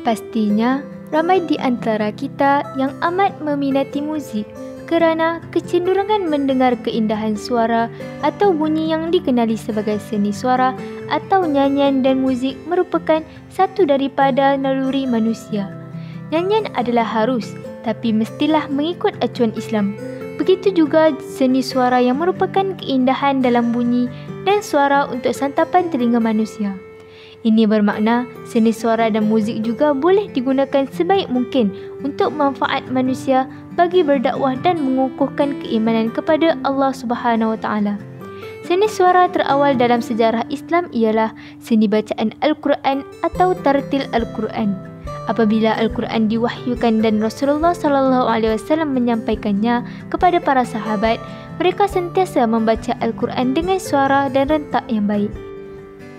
Pastinya, ramai di antara kita yang amat meminati muzik kerana kecenderungan mendengar keindahan suara atau bunyi yang dikenali sebagai seni suara atau nyanyian dan muzik merupakan satu daripada naluri manusia. Nyanyian adalah harus, tapi mestilah mengikut acuan Islam. Begitu juga seni suara yang merupakan keindahan dalam bunyi dan suara untuk santapan telinga manusia. Ini bermakna seni suara dan muzik juga boleh digunakan sebaik mungkin untuk manfaat manusia bagi berdakwah dan mengukuhkan keimanan kepada Allah Subhanahu Wa Taala. Seni suara terawal dalam sejarah Islam ialah seni bacaan Al-Quran atau tartil Al-Quran. Apabila Al-Quran diwahyukan dan Rasulullah SAW menyampaikannya kepada para sahabat, mereka sentiasa membaca Al-Quran dengan suara dan rentak yang baik.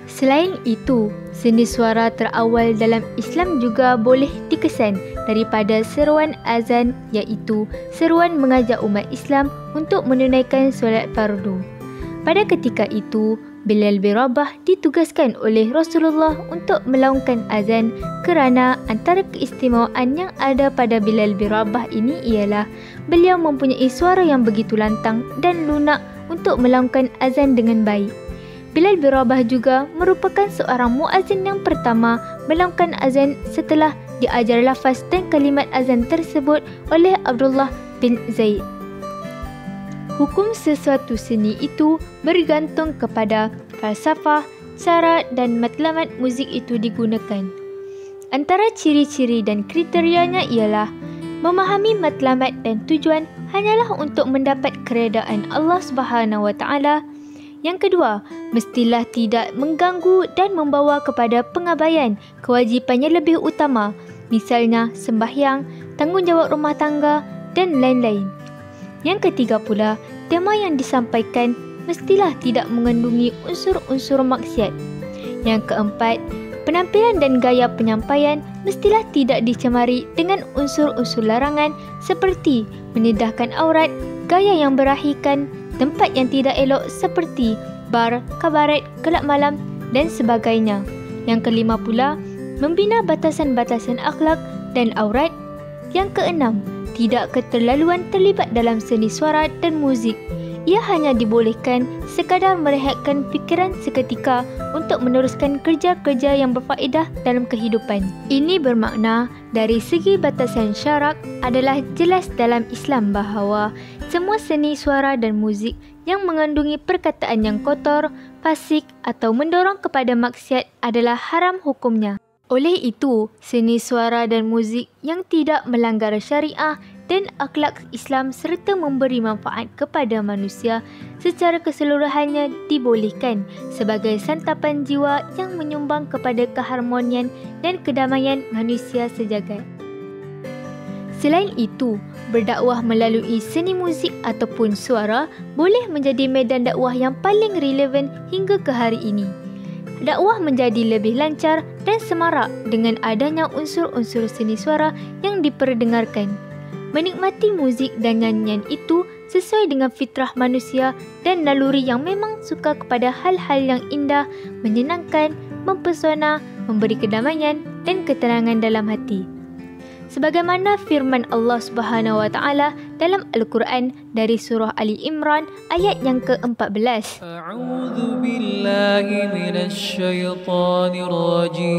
Selain itu, seni suara terawal dalam Islam juga boleh dikesan daripada seruan azan, iaitu seruan mengajak umat Islam untuk menunaikan solat fardu. Pada ketika itu, Bilal bin Rabah ditugaskan oleh Rasulullah untuk melaungkan azan kerana antara keistimewaan yang ada pada Bilal bin Rabah ini ialah beliau mempunyai suara yang begitu lantang dan lunak untuk melaungkan azan dengan baik. Bilal bin Rabah juga merupakan seorang muazzin yang pertama melaungkan azan setelah diajar lafaz dan kalimat azan tersebut oleh Abdullah bin Zaid. Hukum sesuatu seni itu bergantung kepada falsafah, cara dan matlamat muzik itu digunakan. Antara ciri-ciri dan kriterianya ialah memahami matlamat dan tujuan hanyalah untuk mendapat keredaan Allah Subhanahu Wa Taala. Yang kedua, mestilah tidak mengganggu dan membawa kepada pengabaian kewajipan yang lebih utama, misalnya sembahyang, tanggungjawab rumah tangga dan lain-lain. Yang ketiga pula, tema yang disampaikan mestilah tidak mengandungi unsur-unsur maksiat. Yang keempat, penampilan dan gaya penyampaian mestilah tidak dicemari dengan unsur-unsur larangan seperti menidahkan aurat, gaya yang berahikan, tempat yang tidak elok seperti bar, kabaret, kelab malam dan sebagainya. Yang kelima pula, membina batasan-batasan akhlak dan aurat. Yang keenam, tidak keterlaluan terlibat dalam seni suara dan muzik. Ia hanya dibolehkan sekadar merehatkan fikiran seketika untuk meneruskan kerja-kerja yang berfaedah dalam kehidupan. Ini bermakna dari segi batasan syarak adalah jelas dalam Islam bahawa semua seni suara dan muzik yang mengandungi perkataan yang kotor, fasik atau mendorong kepada maksiat adalah haram hukumnya. Oleh itu, seni suara dan muzik yang tidak melanggar syariah dan akhlak Islam serta memberi manfaat kepada manusia secara keseluruhannya dibolehkan sebagai santapan jiwa yang menyumbang kepada keharmonian dan kedamaian manusia sejagat. Selain itu, berdakwah melalui seni muzik ataupun suara boleh menjadi medan dakwah yang paling relevan hingga ke hari ini. Dakwah menjadi lebih lancar dan semarak dengan adanya unsur-unsur seni suara yang diperdengarkan. Menikmati muzik dan nyanyian itu sesuai dengan fitrah manusia dan naluri yang memang suka kepada hal-hal yang indah, menyenangkan, mempesona, memberi kedamaian dan ketenangan dalam hati. Sebagaimana firman Allah Subhanahu Wa Taala dalam Al-Quran dari surah Ali Imran ayat yang ke-14. A'udzu billahi minasy syaithanir rajim.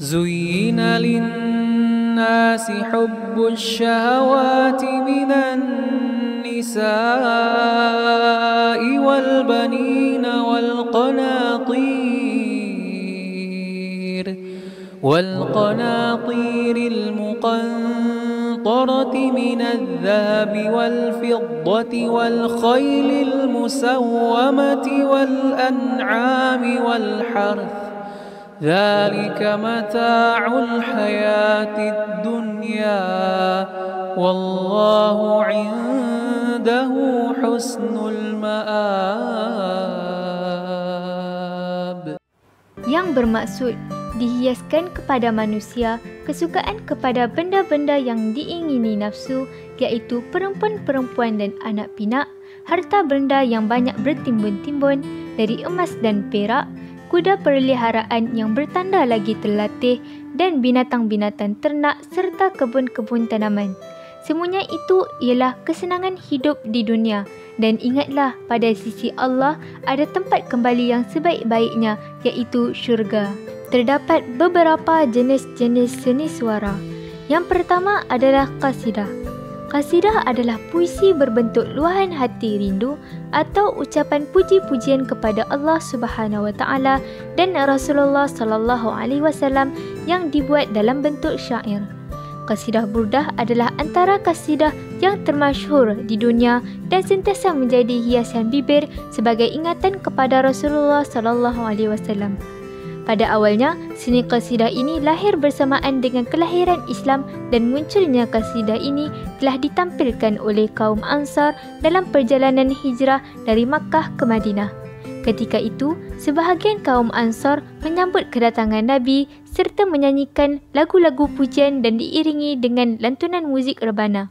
Zuyyina lin-nasi hubbus syahawati minan nisa'i wal banina wal والقناطير المقنطرة من الذهب والفضة والخيل المسومة والأنعام والحرث ذلك متاع الحياة الدنيا والله عنده حسن المآب. Yang bermaksud dihiaskan kepada manusia kesukaan kepada benda-benda yang diingini nafsu, iaitu perempuan-perempuan dan anak pinak, harta benda yang banyak bertimbun-timbun dari emas dan perak, kuda peliharaan yang bertanda lagi terlatih, dan binatang-binatang ternak serta kebun-kebun tanaman. Semuanya itu ialah kesenangan hidup di dunia. Dan ingatlah, pada sisi Allah ada tempat kembali yang sebaik-baiknya, iaitu syurga. Terdapat beberapa jenis-jenis seni suara. Yang pertama adalah qasidah. Qasidah adalah puisi berbentuk luahan hati rindu atau ucapan puji-pujian kepada Allah Subhanahu Wa Taala dan Rasulullah Sallallahu Alaihi Wasallam yang dibuat dalam bentuk syair. Qasidah burdah adalah antara qasidah yang termasyhur di dunia dan sentiasa menjadi hiasan bibir sebagai ingatan kepada Rasulullah Sallallahu Alaihi Wasallam. Pada awalnya, seni qasidah ini lahir bersamaan dengan kelahiran Islam dan munculnya qasidah ini telah ditampilkan oleh kaum Ansar dalam perjalanan hijrah dari Makkah ke Madinah. Ketika itu, sebahagian kaum Ansar menyambut kedatangan Nabi serta menyanyikan lagu-lagu pujian dan diiringi dengan lantunan muzik rebana.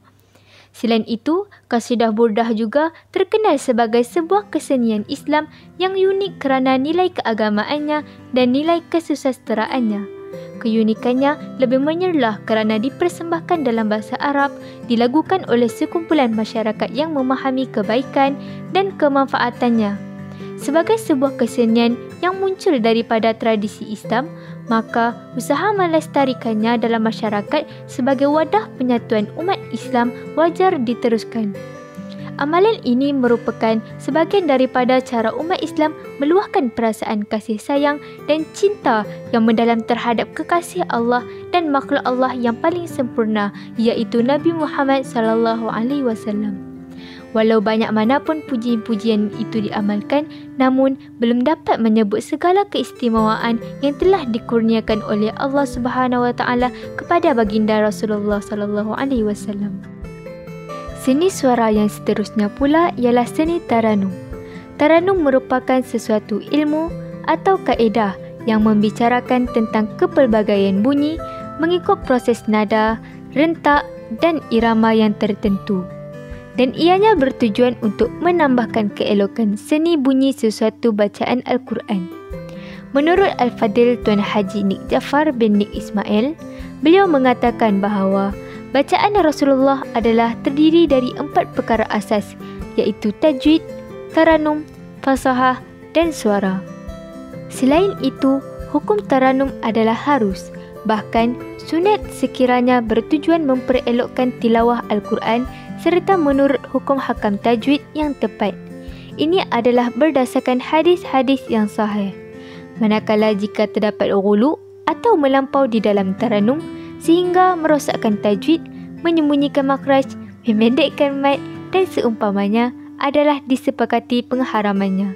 Selain itu, qasidah burdah juga terkenal sebagai sebuah kesenian Islam yang unik kerana nilai keagamaannya dan nilai kesusastraannya. Keunikannya lebih menyerlah kerana dipersembahkan dalam bahasa Arab, dilakukan oleh sekumpulan masyarakat yang memahami kebaikan dan kemanfaatannya. Sebagai sebuah kesenian yang muncul daripada tradisi Islam, maka usaha melestarikannya dalam masyarakat sebagai wadah penyatuan umat Islam wajar diteruskan. Amalan ini merupakan sebahagian daripada cara umat Islam meluahkan perasaan kasih sayang dan cinta yang mendalam terhadap kekasih Allah dan makhluk Allah yang paling sempurna, iaitu Nabi Muhammad sallallahu alaihi wasallam. Walau banyak manapun puji-pujian itu diamalkan, namun belum dapat menyebut segala keistimewaan yang telah dikurniakan oleh Allah Subhanahu Wa Taala kepada baginda Rasulullah Sallallahu Alaihi Wasallam. Seni suara yang seterusnya pula ialah seni taranum. Taranum merupakan sesuatu ilmu atau kaedah yang membicarakan tentang kepelbagaian bunyi mengikut proses nada, rentak dan irama yang tertentu. Dan ianya bertujuan untuk menambahkan keelokan seni bunyi sesuatu bacaan Al-Quran. Menurut Al-Fadil Tuan Haji Nik Jafar bin Nik Ismail, beliau mengatakan bahawa bacaan Rasulullah adalah terdiri dari 4 perkara asas, iaitu tajwid, taranum, fasahah dan suara. Selain itu, hukum taranum adalah harus, bahkan sunat sekiranya bertujuan memperelokkan tilawah Al-Quran serta menurut hukum hakam tajwid yang tepat. Ini adalah berdasarkan hadis-hadis yang sahih. Manakala jika terdapat ghulu atau melampau di dalam taranum sehingga merosakkan tajwid, menyembunyikan makhraj, memendekkan mad dan seumpamanya, adalah disepakati pengharamannya.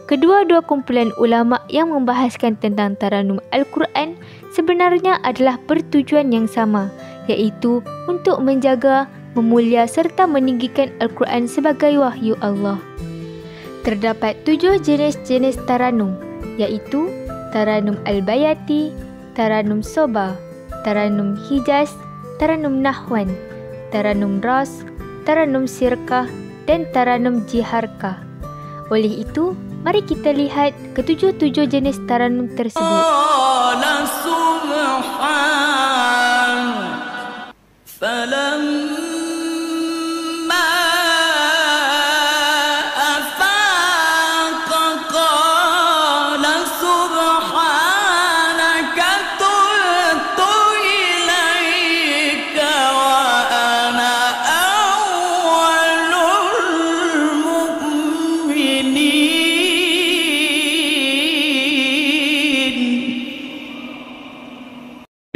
Kedua-dua kumpulan ulama yang membahaskan tentang taranum Al-Quran sebenarnya adalah bertujuan yang sama, iaitu untuk menjaga, memulia serta meninggikan Al-Quran sebagai wahyu Allah. Terdapat 7 jenis-jenis taranum, iaitu taranum Al-Bayati, taranum Soba, taranum Hijaz, taranum Nahwan, taranum Ras, taranum Sirkah dan taranum Jiharkah. Oleh itu, mari kita lihat ketujuh-tujuh jenis taranum tersebut.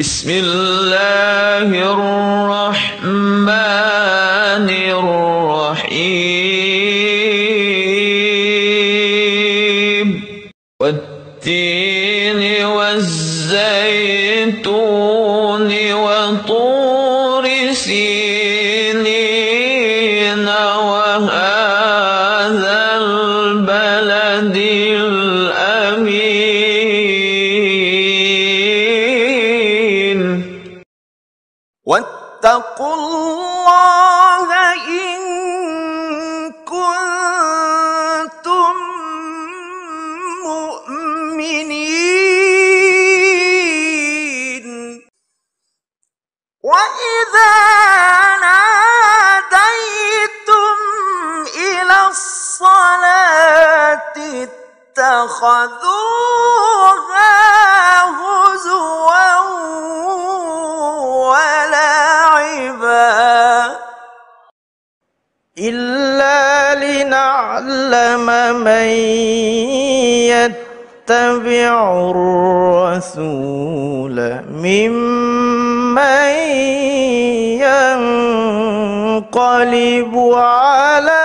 Bismillahirrahmanirrahim. Wattini wazzaituni wa turi sinin wa hadzal baladil amin. واتقوا الله إن كنتم مؤمنين اتخذوها هزوا ولعبا إلا لنعلم من يتبع الرسول ممن ينقلب على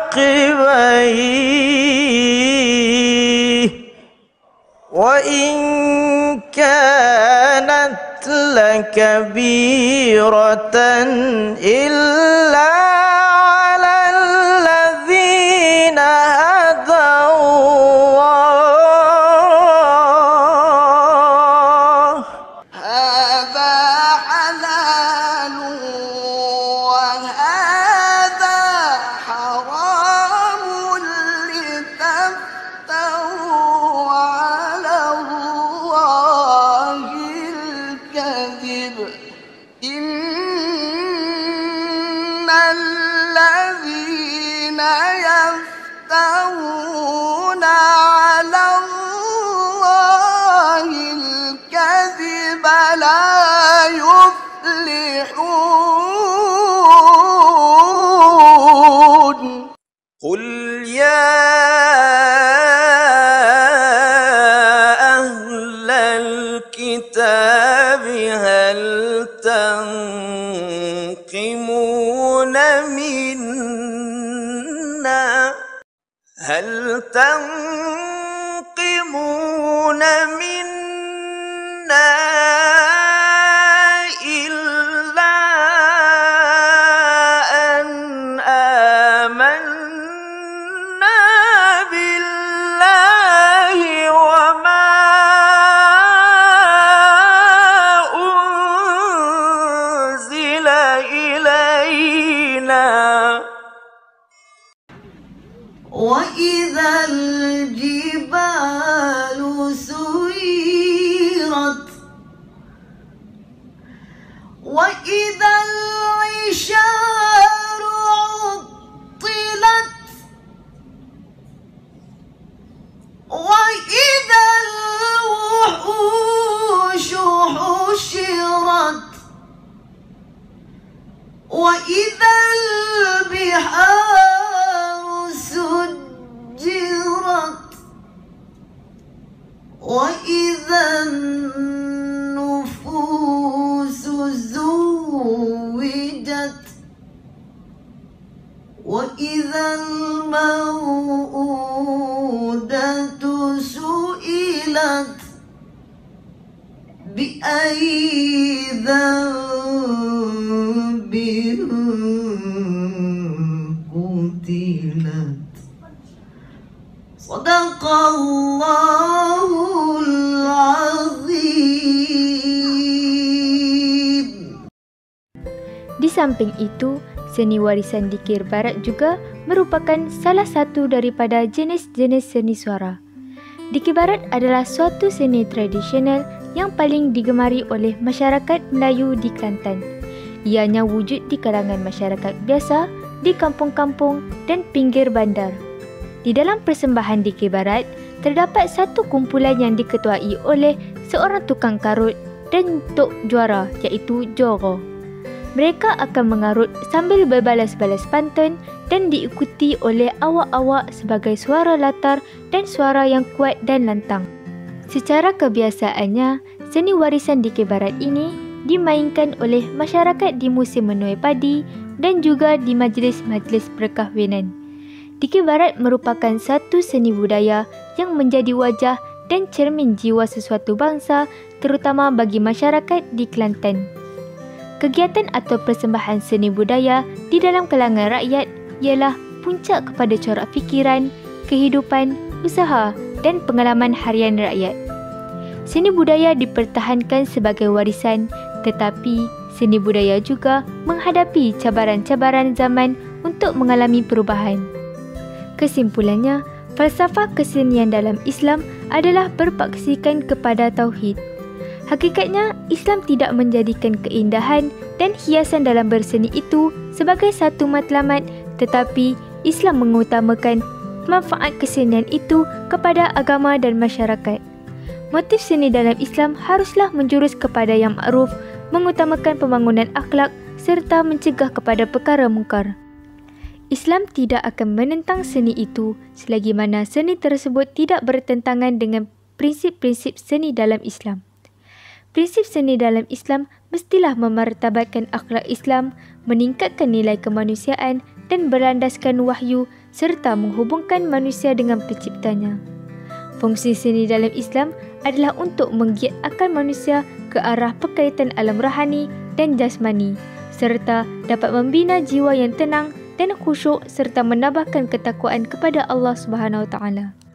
عقبيه وإن كانت لكبيرة إلا على الذين هدى الله هذا حلال وهذا حرام لتفتروا على الله الكذب إن الذين يفترون على الله الكذب لا يفلحون قل يا أهل الكتاب هل تنقمون منا إلا أن آمنا بالله وما أنزل إلينا وإذا الجبال سيرت وإذا العشار عطلت وإذا الوحوش حشرت وإذا البحار سجرت وإذا النفوس زوجت وإذا الموءودة سئلت بأي ذنب قتلت صدق الله العظيم. Di samping itu, seni warisan Dikir Barat juga merupakan salah satu daripada jenis-jenis seni suara. Dikir Barat adalah suatu seni tradisional yang paling digemari oleh masyarakat Melayu di Kelantan. Ianya wujud di kalangan masyarakat biasa, di kampung-kampung dan pinggir bandar. Di dalam persembahan Dikir Barat, terdapat satu kumpulan yang diketuai oleh seorang tukang karut dan tok juara iaitu Joro. Mereka akan mengarut sambil berbalas-balas pantun dan diikuti oleh awak-awak sebagai suara latar dan suara yang kuat dan lantang. Secara kebiasaannya, seni warisan Dikir Barat ini dimainkan oleh masyarakat di musim menuai padi dan juga di majlis-majlis perkahwinan. Dikir Barat merupakan satu seni budaya yang menjadi wajah dan cermin jiwa sesuatu bangsa, terutama bagi masyarakat di Kelantan. Kegiatan atau persembahan seni budaya di dalam kalangan rakyat ialah puncak kepada corak fikiran, kehidupan, usaha dan pengalaman harian rakyat. Seni budaya dipertahankan sebagai warisan, tetapi seni budaya juga menghadapi cabaran-cabaran zaman untuk mengalami perubahan. Kesimpulannya, falsafah kesenian dalam Islam adalah berpaksikan kepada tauhid. Hakikatnya, Islam tidak menjadikan keindahan dan hiasan dalam berseni itu sebagai satu matlamat, tetapi Islam mengutamakan manfaat kesenian itu kepada agama dan masyarakat. Motif seni dalam Islam haruslah menjurus kepada yang ma'ruf, mengutamakan pembangunan akhlak serta mencegah kepada perkara mungkar. Islam tidak akan menentang seni itu selagi mana seni tersebut tidak bertentangan dengan prinsip-prinsip seni dalam Islam. Prinsip seni dalam Islam mestilah memartabatkan akhlak Islam, meningkatkan nilai kemanusiaan dan berlandaskan wahyu serta menghubungkan manusia dengan penciptanya. Fungsi seni dalam Islam adalah untuk menggiatkan manusia ke arah perkaitan alam rohani dan jasmani serta dapat membina jiwa yang tenang dan khusyuk serta menambahkan ketakwaan kepada Allah Subhanahu Wa Taala.